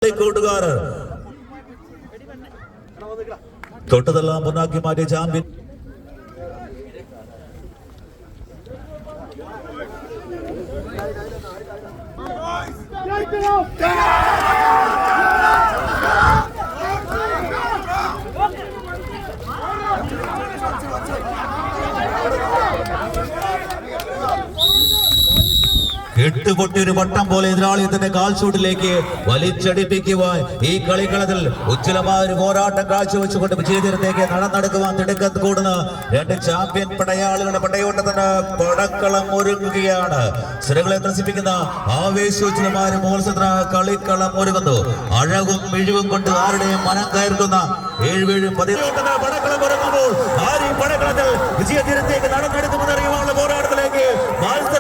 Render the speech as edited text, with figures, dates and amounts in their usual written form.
കൂട്ടുകാർ തൊട്ടതെല്ലാം മുന്നാക്കി മാറ്റിയ ചാമ്പ്യൻ എട്ടുപൊട്ടിയൊരു വട്ടം പോലെ എതിരാളിയത്തിന്റെ കാൽഷൂട്ടിലേക്ക് വലിച്ചടിപ്പിക്കുവാൻ ഈ കളിക്കളത്തിൽ ഉജ്ജ്വലമായ ഒരു പോരാട്ടം കാഴ്ചവെച്ചുകൊണ്ട് വിജയതീരത്തേക്ക് നടന്നെടുക്കുവാൻ തിടുക്കം കൂടുന്ന രണ്ട് ചാമ്പ്യൻ പടയാളികളുടെ പടയോട്ടത്തിന് പടക്കളം ഒരുങ്ങുകയാണ്. സിരകളെ ത്രസിപ്പിക്കുന്ന ആവേശോജ്വലമായ മത്സര കളിക്കളം ഒരുങ്ങുന്നു. അഴകും മിഴിവും കൊണ്ട് ആരുടെയും മനം കയർക്കുന്ന 7-7 പടക്കളം ഒരുങ്ങുമ്പോൾ ആരും പടക്കളത്തിൽ വിജയതീരത്തേക്ക് നടന്നെടുക്കുമെന്ന് അറിയുവാനുള്ള പോരാട്ടത്തിലേക്ക് മത്സര